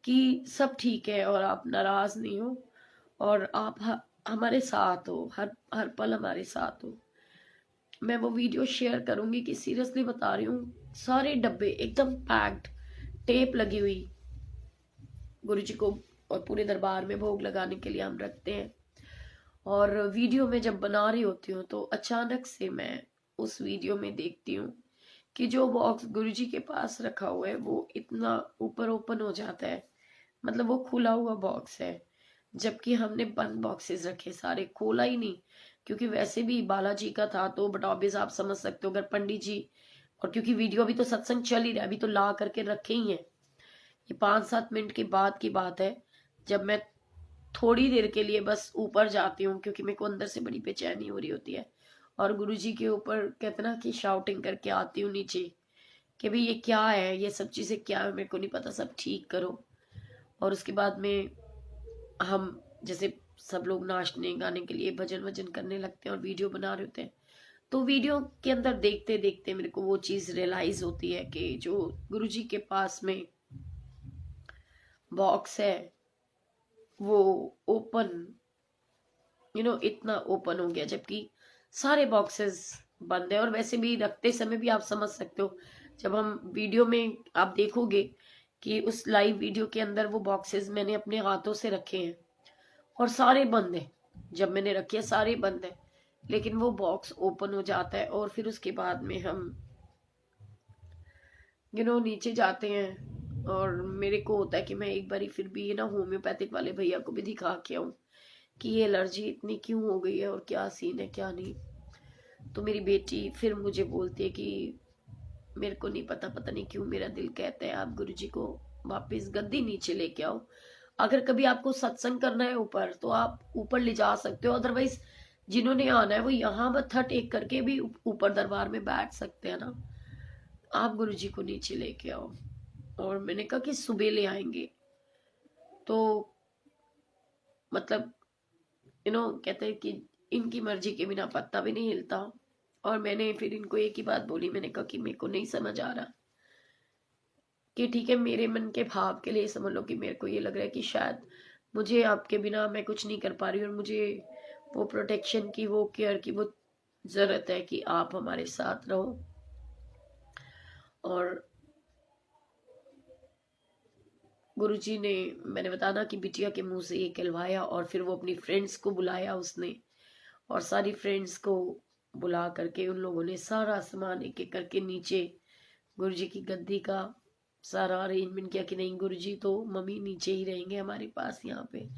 कि सब ठीक है, और आप नाराज नहीं हो, और आप हमारे साथ हो, हर हर पल हमारे साथ हो। मैं वो वीडियो शेयर करूंगी कि सीरियसली बता रही हूँ, सारे डब्बे एकदम पैक्ड, टेप लगी हुई, गुरुजी को और पूरे दरबार में भोग लगाने के लिए हम रखते हैं। और वीडियो में जब बना रही होती हूँ तो अचानक से मैं उस वीडियो में देखती हूँ कि जो बॉक्स गुरुजी के पास रखा हुआ है वो इतना ऊपर ओपन हो जाता है, मतलब वो खुला हुआ बॉक्स है, जबकि हमने बंद बॉक्सेस रखे, सारे खोला ही नहीं, क्योंकि वैसे भी बालाजी का था तो, बट ऑब्वियस आप समझ सकते हो, अगर पंडित जी, और क्योंकि वीडियो अभी तो सत्संग चल ही रहा है, अभी तो ला करके रखे ही हैं, ये 5-7 मिनट के बाद की बात है, जब मैं थोड़ी देर के लिए बस ऊपर जाती हूँ, क्योंकि मेरे को अंदर से बड़ी बेचैनी हो रही होती है, और गुरुजी के ऊपर कहते ना कि शाउटिंग करके आती हूँ नीचे कि भाई ये क्या है, ये सब चीज़ें क्या है, मेरे को नहीं पता, सब ठीक करो। और उसके बाद में हम जैसे सब लोग नाचने गाने के लिए भजन वजन करने लगते हैं और वीडियो बना रहे होते हैं। तो वीडियो के अंदर देखते देखते मेरे को वो चीज़ रियलाइज होती है कि जो गुरुजी के पास में बॉक्स है वो ओपन, इतना ओपन हो गया, जबकि सारे बॉक्सेस बंद है। और वैसे भी रखते समय भी आप समझ सकते हो, जब हम वीडियो में आप देखोगे कि उस लाइव वीडियो के अंदर वो बॉक्सेस मैंने अपने हाथों से रखे हैं और सारे बंद है। जब मैंने रखे सारे बंद है, लेकिन वो बॉक्स ओपन हो जाता है और फिर उसके बाद में हम नीचे जाते हैं। और मेरे को होता है कि मैं एक बारी फिर भी ना होम्योपैथिक वाले भैया को भी दिखा के आऊं कि ये एलर्जी इतनी क्यों हो गई है और क्या सीन है क्या नहीं। तो मेरी बेटी फिर मुझे बोलती है कि मेरे को नहीं पता, पता नहीं क्यों मेरा दिल कहता है आप गुरुजी को वापस गद्दी नीचे लेके आओ। अगर कभी आपको सत्संग करना है ऊपर तो आप ऊपर ले जा सकते हो, अदरवाइज जिन्होंने आना है वो यहाँ मत्था टेक करके भी ऊपर दरबार में बैठ सकते हैं ना। आप गुरुजी को नीचे लेके आओ। और मैंने कहा कि सुबह ले आएंगे। तो मतलब कहते हैं कि इनकी मर्जी के बिना पत्ता भी नहीं हिलता। और मैंने फिर इनको एक ही बात बोली, मैंने कहा कि मेरे को नहीं समझ आ रहा कि ठीक है, मेरे मन के भाव के लिए समझ लो कि मेरे को ये लग रहा है कि शायद मुझे आपके बिना मैं कुछ नहीं कर पा रही और मुझे वो प्रोटेक्शन की, वो केयर की वो जरूरत है कि आप हमारे साथ रहो। और गुरुजी ने, मैंने बताया ना कि बिटिया के मुंह से ये कहलवाया और फिर वो अपनी फ्रेंड्स को बुलाया उसने, और सारी फ्रेंड्स को बुला करके उन लोगों ने सारा सामान एक एक करके नीचे गुरुजी की गद्दी का सारा अरेंजमेंट किया कि नहीं गुरुजी तो मम्मी नीचे ही रहेंगे हमारे पास, यहाँ पे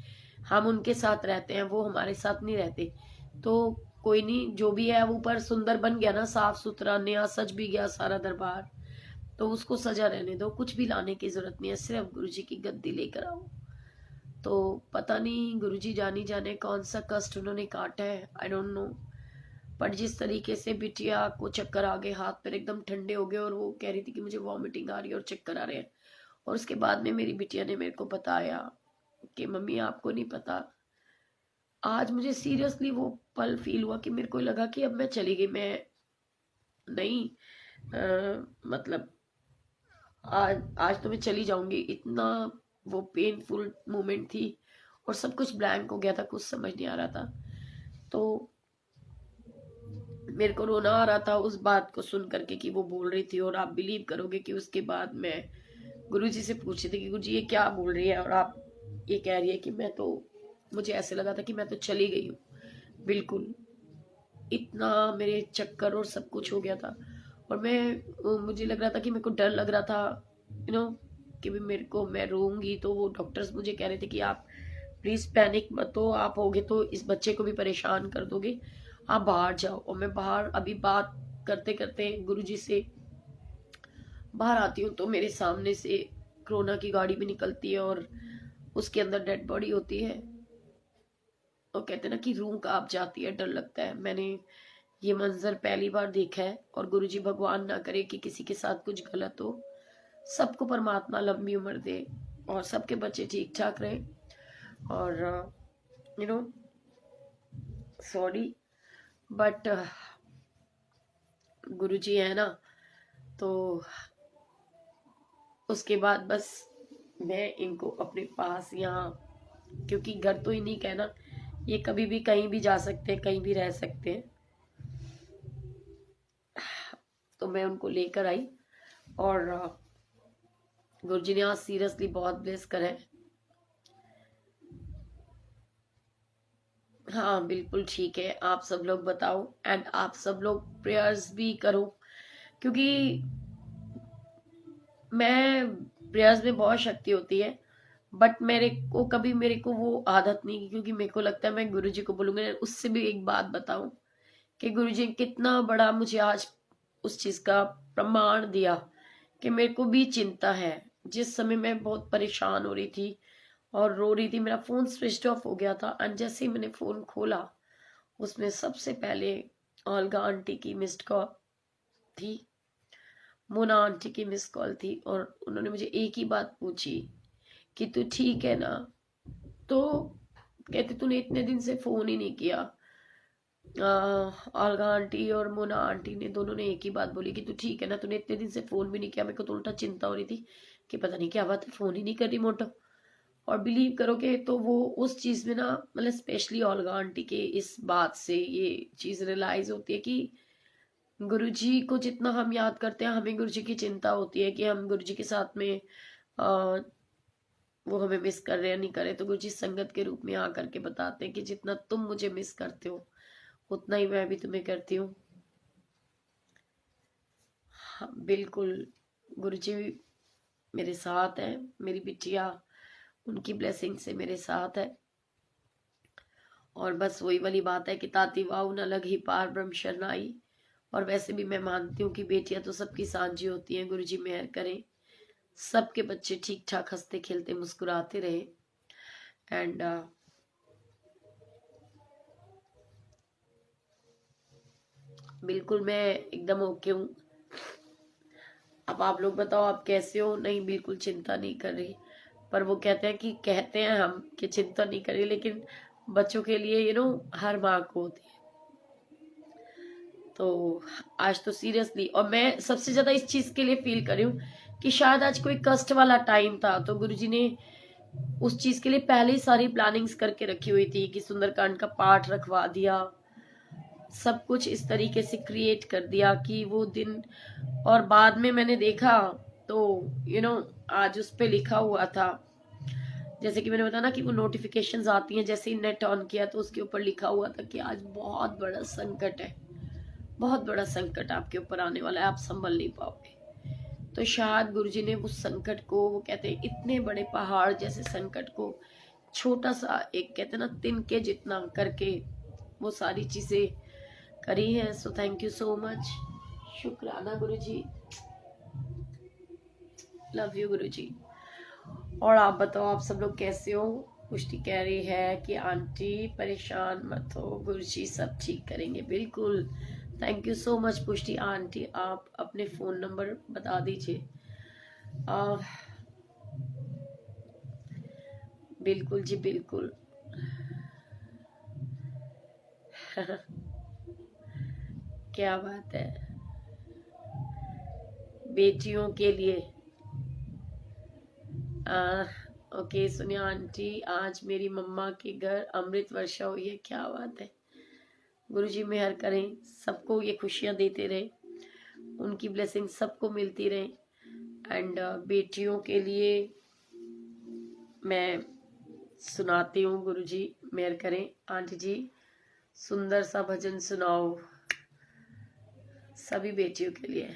हम उनके साथ रहते हैं, वो हमारे साथ नहीं रहते। तो कोई नहीं, जो भी है वो ऊपर सुंदर बन गया ना, साफ सुथरा नया सज भी गया सारा दरबार, तो उसको सजा रहने दो, कुछ भी लाने की जरूरत नहीं है, सिर्फ गुरुजी की गद्दी लेकर आओ। तो पता नहीं गुरुजी जानी जाने कौन सा कष्ट उन्होंने काटा है, आई डोंट नो। पर जिस तरीके से बिटिया को चक्कर आ गए, हाथ पैर एकदम ठंडे हो गए और वो कह रही थी कि मुझे वॉमिटिंग आ रही है और चक्कर आ रहे हैं। और उसके बाद में मेरी बिटिया ने मेरे को बताया कि मम्मी आपको नहीं पता, आज मुझे सीरियसली वो पल फील हुआ कि मेरे को लगा कि अब मैं चली गई, मैं नहीं मतलब आज तो मैं चली जाऊंगी। इतना वो पेनफुल मोमेंट थी और सब कुछ ब्लैंक हो गया था, कुछ समझ नहीं आ रहा था। तो मेरे को रोना आ रहा था उस बात को सुन करके कि वो बोल रही थी। और आप बिलीव करोगे कि उसके बाद मैं गुरुजी से पूछी थी कि गुरुजी ये क्या बोल रही है और आप ये कह रही है कि मैं तो, मुझे ऐसे लगा था कि मैं तो चली गई हूँ बिल्कुल। इतना मेरे चक्कर और सब कुछ हो गया था और मुझे लग रहा था कि मेरे को डर लग रहा था कि भी मेरे को, मैं रोऊंगी तो वो डॉक्टर्स मुझे कह रहे थे कि आप प्लीज पैनिक मत हो, आप होगे तो इस बच्चे को भी परेशान कर दोगे, आप बाहर जाओ। और मैं बाहर अभी बात करते करते गुरुजी से बाहर आती हूँ तो मेरे सामने से कोरोना की गाड़ी भी निकलती है और उसके अंदर डेड बॉडी होती है। और कहते हैं ना कि रूह कांप जाती है, डर लगता है। मैंने ये मंजर पहली बार देखा है और गुरुजी भगवान ना करे कि किसी के साथ कुछ गलत हो, सबको परमात्मा लंबी उम्र दे और सबके बच्चे ठीक ठाक रहे। और यू नो सॉरी बट गुरुजी है ना, तो उसके बाद बस मैं इनको अपने पास यहाँ, क्योंकि घर तो ही नहीं कहना, ये कभी भी कहीं भी जा सकते हैं, कहीं भी रह सकते हैं। तो मैं उनको लेकर आई और गुरुजी ने आज सीरियसली बहुत ब्लेस करा है। हाँ बिल्कुल ठीक है, आप सब लोग बताओ एंड आप सब लोग प्रेयर्स भी करो, क्योंकि मैं प्रेयर्स में बहुत शक्ति होती है, बट मेरे को वो आदत नहीं, क्योंकि मेरे को लगता है मैं गुरुजी को बोलूंगा। उससे भी एक बात बताऊं कि गुरुजी कितना बड़ा मुझे आज उस चीज का प्रमाण दिया कि मेरे को भी चिंता है। जिस समय मैं बहुत परेशान हो रही थी और रो रही थी, मेरा फोन स्विच ऑफ हो गया था एंड जैसे ही मैंने फोन खोला उसमें सबसे पहले ओल्गा आंटी की मिस्ड कॉल थी, मोना आंटी की मिस कॉल थी, और उन्होंने मुझे एक ही बात पूछी कि तू ठीक है ना। तो कहते तूने इतने दिन से फोन ही नहीं किया। ओल्गा आंटी और मोना आंटी ने दोनों ने एक ही बात बोली कि तू ठीक है ना, तूने इतने दिन से फोन भी नहीं किया। मेरे को तो उल्टा चिंता हो रही थी कि पता नहीं क्या बात है, फोन ही नहीं कर रही मोटो। और बिलीव करोगे तो वो उस चीज में ना, मतलब स्पेशली ओल्गा आंटी के इस बात से ये चीज रियलाइज होती है कि गुरुजी को जितना हम याद करते हैं, हमें गुरुजी की चिंता होती है कि हम गुरुजी के साथ में आ, वो हमें मिस कर रहे हैं नहीं कर रहे। तो गुरुजी संगत के रूप में आकर के बताते हैं कि जितना तुम मुझे मिस करते हो उतना ही मैं भी तुम्हें करती हूँ। हाँ, बिल्कुल गुरुजी मेरे साथ है, मेरी बिटिया उनकी ब्लेसिंग से मेरे साथ है। और बस वही वाली बात है कि ताती वाऊ न लगी पार ब्रह्म शरणाई। और वैसे भी मैं मानती हूँ कि बेटियां तो सबकी सांझी होती हैं। गुरुजी मेहर करें सबके बच्चे ठीक ठाक हंसते खेलते मुस्कुराते रहे। एंड बिल्कुल मैं एकदम ओके हूँ। अब आप लोग बताओ आप कैसे हो? नहीं, बिल्कुल चिंता नहीं कर रही। पर वो कहते हैं हम कि चिंता नहीं करें, लेकिन बच्चों के लिए हर माँ को होती है। तो आज तो सीरियसली, और मैं सबसे ज्यादा इस चीज के लिए फील कर रही हूँ कि शायद आज कोई कष्ट वाला टाइम था, तो गुरुजी ने उस चीज के लिए पहले ही सारी प्लानिंग्स करके रखी हुई थी कि सुंदरकांड का पाठ रखवा दिया, सब कुछ इस तरीके से क्रिएट कर दिया कि वो दिन। और बाद में मैंने देखा तो आज उस पे लिखा हुआ था, जैसे कि मैंने बताया ना कि वो नोटिफिकेशंस आती हैं, जैसे ही नेट ऑन किया तो उसके ऊपर लिखा हुआ था कि आज बहुत बड़ा संकट है, बहुत बड़ा संकट आपके ऊपर आने वाला है, आप संभल नहीं पाओगे। तो शायद गुरुजी ने उस संकट को, वो कहते हैं इतने बड़े पहाड़ जैसे संकट को छोटा सा एक कहते हैं ना तिनके जितना करके वो सारी चीजें करी हैं। So thank you so much, शुक्राना गुरुजी, लव यू गुरुजी। और आप बताओ आप सब लोग कैसे हो? पुष्टि कह रही है कि आंटी परेशान मत हो, गुरुजी सब ठीक करेंगे। बिल्कुल, थैंक यू सो मच पुष्टि आंटी। आप अपने फोन नंबर बता दीजिए। बिल्कुल जी बिल्कुल। क्या बात है, बेटियों के लिए। ओके सुनिया आंटी, आज मेरी मम्मा के घर अमृत वर्षा हुई है। क्या बात है, गुरुजी मेहर करें, सबको ये खुशियां देते रहे, उनकी ब्लेसिंग सबको मिलती रहे। एंड बेटियों के लिए मैं सुनाती हूँ, गुरुजी मेहर करें। आंटी जी सुंदर सा भजन सुनाओ सभी बेटियों के लिए।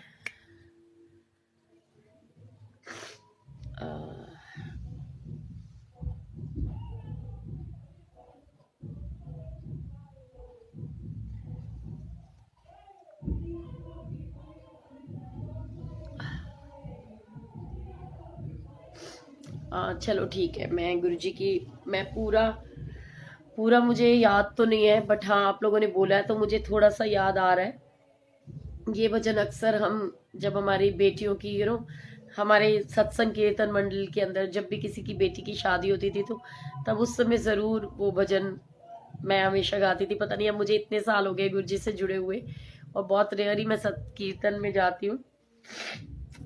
चलो ठीक है, मैं गुरुजी की, मैं पूरा मुझे याद तो नहीं है, बट हाँ आप लोगों ने बोला है तो मुझे थोड़ा सा याद आ रहा है। ये भजन अक्सर हम जब हमारी बेटियों की हमारे सत्संग कीर्तन मंडल के अंदर जब भी किसी की बेटी की शादी होती थी तो तब उस समय जरूर वो भजन मैं हमेशा गाती थी। पता नहीं, अब मुझे इतने साल हो गए गुरुजी से जुड़े हुए और बहुत रेयर ही मैं सत कीर्तन में जाती हूँ,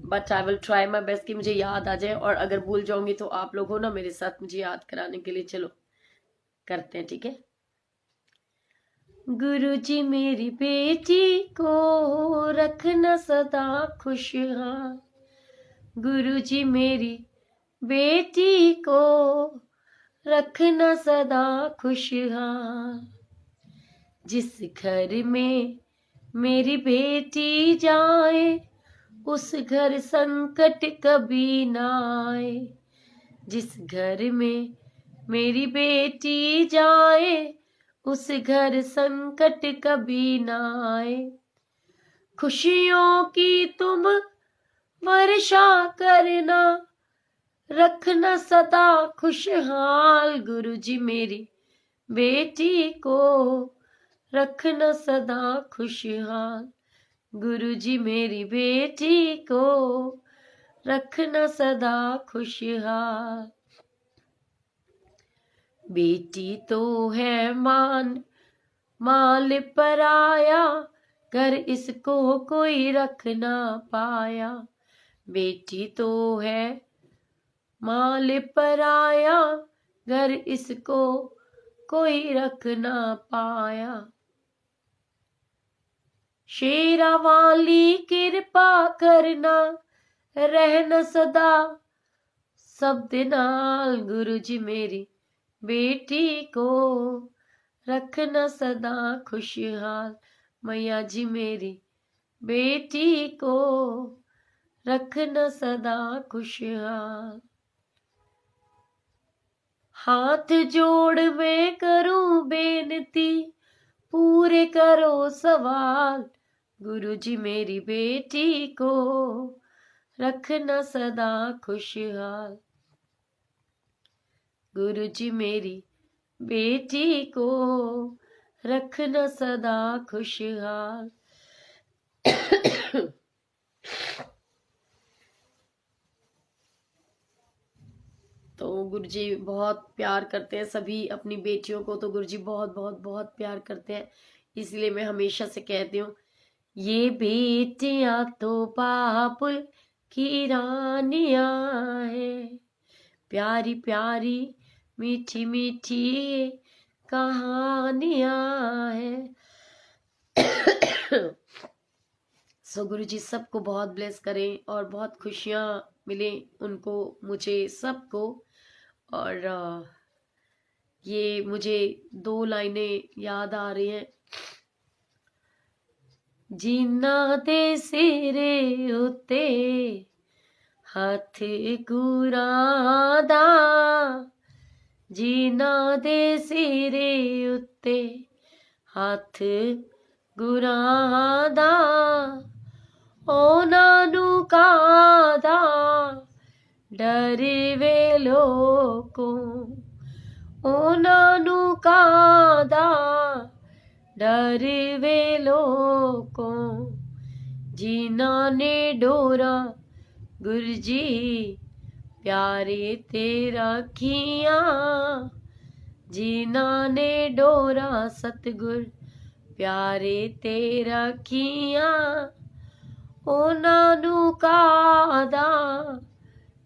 but I will try my best कि मुझे याद आ जाए। और अगर भूल जाऊंगी तो आप लोग हो ना मेरे साथ मुझे याद कराने के लिए, चलो करते हैं, ठीक है। गुरुजी मेरी बेटी को रखना सदा खुशहाल, गुरुजी मेरी बेटी को रखना सदा खुशहाल। जिस घर में मेरी बेटी जाए उस घर संकट कभी ना आए, जिस घर में मेरी बेटी जाए उस घर संकट कभी ना आए। खुशियों की तुम वर्षा करना, रखना सदा खुशहाल, गुरुजी मेरी बेटी को रखना सदा खुशहाल। गुरु जी मेरी बेटी को रखना सदा खुशहाल। बेटी तो है माल पराया, कर इसको कोई रख ना पाया। बेटी तो है माल पराया, घर इसको कोई रख ना पाया। शेरा वाली कृपा करना, रहना सदा सब दे नाल। गुरु जी मेरी बेटी को रखना सदा खुशहाल। मैया जी मेरी बेटी को रखना सदा खुशहाल। हाथ जोड़ मैं करूं बेनती, पूरे करो सवाल। गुरु जी मेरी बेटी को रखना सदा खुशहाल। गुरु जी मेरी बेटी को रखना सदा खुशहाल। तो गुरुजी बहुत प्यार करते हैं सभी अपनी बेटियों को, तो गुरुजी बहुत बहुत बहुत प्यार करते हैं। इसलिए मैं हमेशा से कहती हूँ, ये बेटियां तो बाबुल की रानियां है, प्यारी प्यारी मीठी मीठी कहानियां है। सो गुरुजी सबको बहुत ब्लेस करें और बहुत खुशियां मिले उनको, मुझे, सबको। और ये मुझे 2 लाइनें याद आ रही हैं। जिन्ना दे सिरे उत्ते हथ गुरां दा, जिन्ना दे सिरे उत्ते हथ गुरां दा, ਉਹਨਾਂ ਨੂੰ ਕਾਹਦਾ ਡਰ ਵੇ ਲੋਕੋ, ਉਹਨਾਂ ਨੂੰ ਕਾਹਦਾ ਡਰ ਵੇ ਲੋਕੋ। ਜਿਨ੍ਹਾਂ ਨੇ ਡੋਰਾ ਗੁਰੂ ਜੀ ਪਿਆਰੇ ਤੇ ਰੱਖੀਆਂ, ਜਿਨ੍ਹਾਂ ਨੇ ਡੋਰਾ ਸਤਿਗੁਰ ਪਿਆਰੇ ਤੇ ਰੱਖੀਆਂ, ਉਹਨਾਂ ਨੂੰ ਕਾਹਦਾ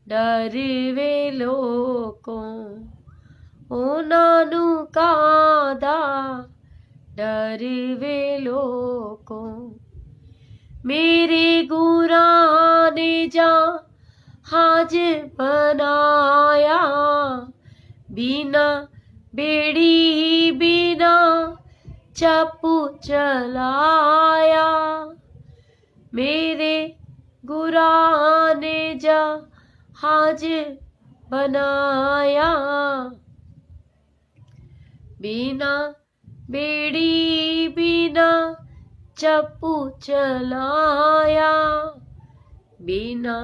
ਡਰ ਵੇ ਲੋਕੋ, ਉਹਨਾਂ ਨੂੰ ਕਾਹਦਾ ਡਰ ਵੇ ਲੋਕੋ। ਮੇਰੇ ਗੁਰਾਂ ਨੇ ਜਹਾਜ਼ ਬਣਾਇਆ, ਬਿਨਾ ਬੇੜੀ ਬਿਨਾ ਚਾਪੂ ਚਲਾਇਆ। मेरे गुरां ने जहाज बनाया, बिना बेड़ी बिना चप्पू चलाया, बिना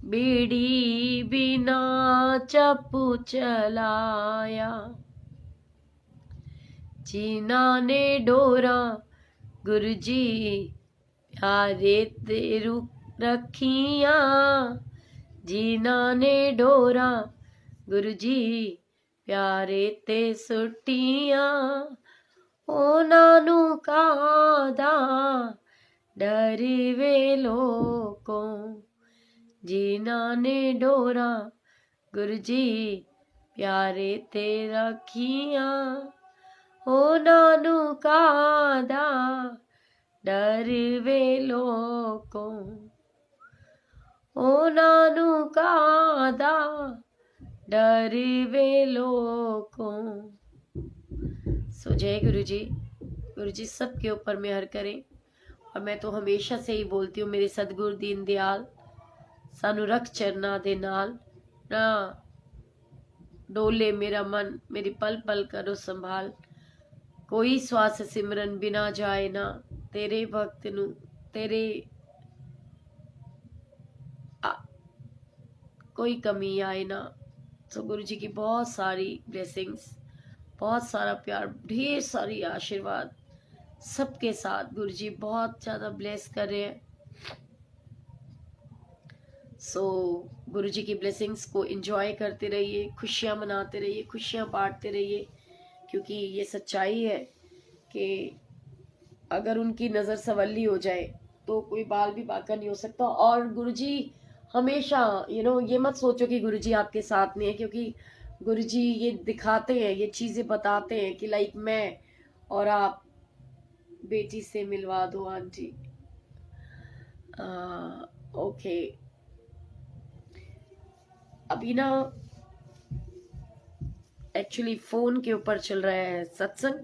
बेड़ी बिना चप्पू चलाया। जिन्ना ने डोरा गुरु जी प्यारे ते रखियां, जिन्हां ने डोरा गुरु जी प्यारे ते सुटियां, ਉਹਨਾਂ ਨੂੰ ਕਾਹਦਾ ਡਰ ਵੇ ਲੋਕੋ। ਜਿਨ੍ਹਾਂ ਨੇ ਡੋਰਾ ਗੁਰੂ ਜੀ ਪਿਆਰੇ ਤੇ ਰੱਖੀਆਂ, ਉਹਨਾਂ ਨੂੰ ਕਾਹਦਾ ਡਰ ਵੇ ਲੋਕੋ, ਉਹਨਾਂ ਨੂੰ ਕਾਹਦਾ डर वे लोगों। सो जय गुरु जी सबके ऊपर मेहर करें। और मैं तो हमेशा से ही बोलती हूँ, मेरे सतगुरु दीन दयाल सानू रख चरना दे नाल, ना डोले मेरा मन, मेरी पल पल करो संभाल। कोई श्वास सिमरन बिना जाए ना, तेरे भक्त नू तेरे कोई कमी आए ना। तो गुरु जी की बहुत सारी ब्लेसिंग्स, बहुत सारा प्यार, ढेर सारी आशीर्वाद सबके साथ गुरुजी बहुत ज्यादा ब्लेस कर रहे हैं। सो गुरुजी की ब्लेसिंग्स को एंजॉय करते रहिए, खुशियां मनाते रहिए, खुशियां बांटते रहिए, क्योंकि ये सच्चाई है कि अगर उनकी नजर सवली हो जाए तो कोई बाल भी बाका नहीं हो सकता। और गुरुजी हमेशा ये मत सोचो कि गुरुजी आपके साथ नहीं है, क्योंकि गुरुजी ये दिखाते हैं, ये चीजें बताते हैं कि लाइक मैं और आप, बेटी से मिलवा दो आंटी। ओके, अभी ना एक्चुअली फोन के ऊपर चल रहा है सत्संग,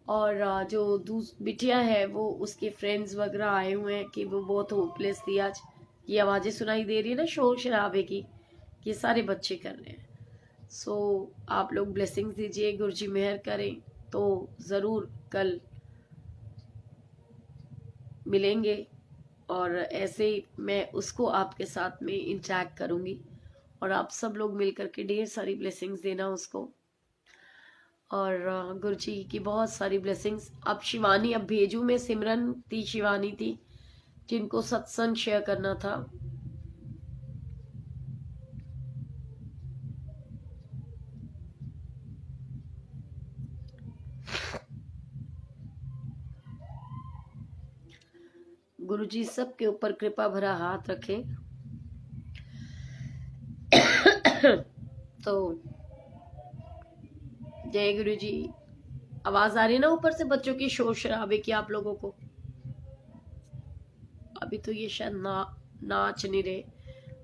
और जो बिटिया है वो उसके फ्रेंड्स वगैरह आए हुए हैं कि वो बहुत होपलेस थी आज। ये आवाजें सुनाई दे रही है ना शोर शराबे की, ये सारे बच्चे कर रहे हैं। सो आप लोग ब्लेसिंग्स दीजिए, गुरुजी मेहर करें तो जरूर कल मिलेंगे, और ऐसे ही मैं उसको आपके साथ में इंटरेक्ट करूंगी, और आप सब लोग मिलकर के ढेर सारी ब्लेसिंग्स देना उसको। और गुरुजी की बहुत सारी ब्लेसिंग्स। अब शिवानी, अब भेजू में सिमरन थी, शिवानी थी, जिनको सत्संग शेयर करना था। गुरुजी सबके ऊपर कृपा भरा हाथ रखे। तो जय गुरुजी। आवाज आ रही है ना ऊपर से बच्चों की शोर शराबे की आप लोगों को? अभी तो ये शायद नाच नहीं रहे,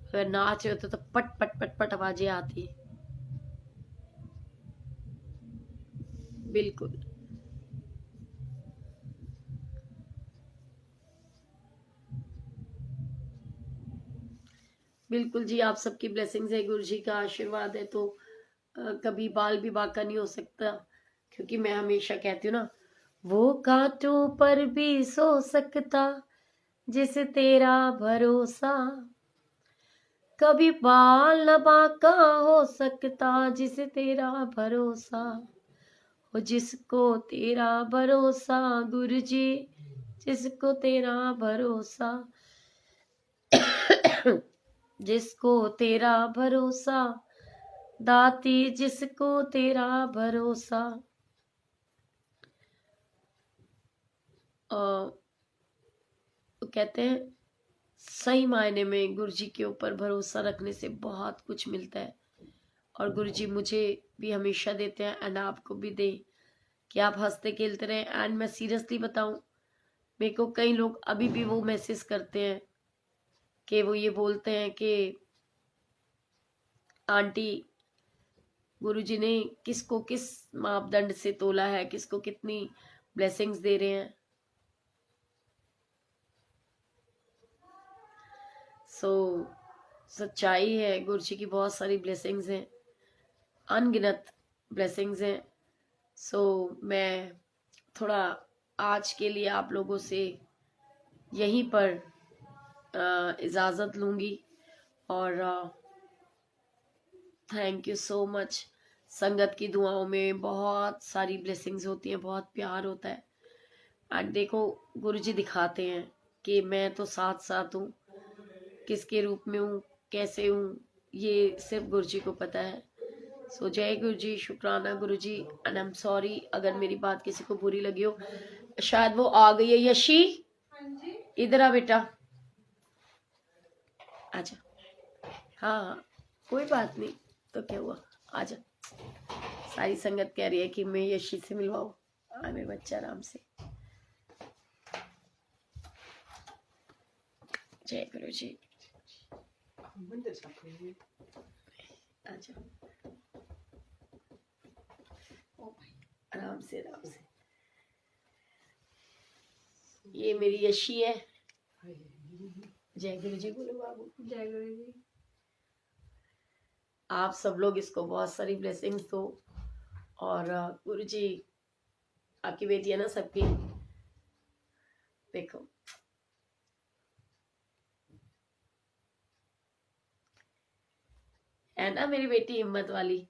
अगर नाच रहे होते तो पट पट पट पट आवाजें आती। बिल्कुल बिल्कुल जी, आप सबकी ब्लेसिंग्स है, गुरुजी का आशीर्वाद है, तो कभी बाल भी बांका नहीं हो सकता, क्योंकि मैं हमेशा कहती हूँ ना, वो कांटों पर भी सो सकता जिसे तेरा भरोसा, कभी बाल न बांका हो सकता जिसे तेरा भरोसा, हो जिसको तेरा भरोसा गुरुजी, जिसको तेरा भरोसा, जिसको तेरा भरोसा दाती, जिसको तेरा भरोसा। तो कहते हैं सही मायने में गुरुजी के ऊपर भरोसा रखने से बहुत कुछ मिलता है, और गुरुजी मुझे भी हमेशा देते हैं, एंड आपको भी दे कि आप हंसते खेलते रहे। एंड मैं सीरियसली बताऊं, मेरे को कई लोग अभी भी वो मैसेज करते हैं कि वो ये बोलते हैं कि आंटी, गुरुजी ने किसको किस मापदंड से तोला है, किसको कितनी ब्लेसिंग्स दे रहे हैं। सो सच्चाई है, गुरुजी की बहुत सारी ब्लेसिंग्स हैं, अनगिनत ब्लेसिंग्स हैं। सो मैं थोड़ा आज के लिए आप लोगों से यहीं पर इजाज़त लूंगी, और थैंक यू सो मच। संगत की दुआओं में बहुत सारी ब्लेसिंग्स होती हैं, बहुत प्यार होता है, और देखो गुरुजी दिखाते हैं कि मैं तो साथ साथ हूँ, किसके रूप में हूँ, कैसे हूँ, ये सिर्फ गुरुजी को पता है। सो जय गुरुजी, शुक्राना गुरुजी, एंड आई एम सॉरी अगर मेरी बात किसी को बुरी लगी हो। शायद वो आ गई है यशी, इधर आ बेटा, आजा। हाँ हाँ, कोई बात नहीं, तो क्या हुआ, आजा। सारी संगत कह रही है कि मैं यशी से मिलवाऊं, मेरे बच्चा आराम से। जय गुरु जी, आजा, आराम से आराम से। ये मेरी यशी है। जय गुरु जी बोलो बाबू। जय गुरु जी। आप सब लोग इसको बहुत सारी ब्लेसिंग्स दो, और गुरु जी आपकी बेटी है ना सबकी, देखो है ना मेरी बेटी हिम्मत वाली।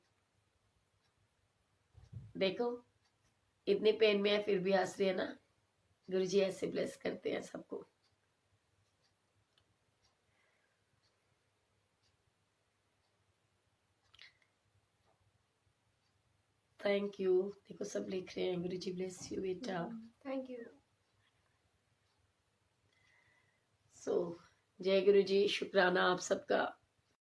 देखो इतने पेन में है फिर भी हंस रही है ना। गुरुजी ऐसे ब्लेस करते हैं सबको। Thank you. देखो सब लिख रहे हैं गुरुजी ब्लेस यू बेटा। Thank you. सो जय गुरुजी, शुक्राना आप सबका।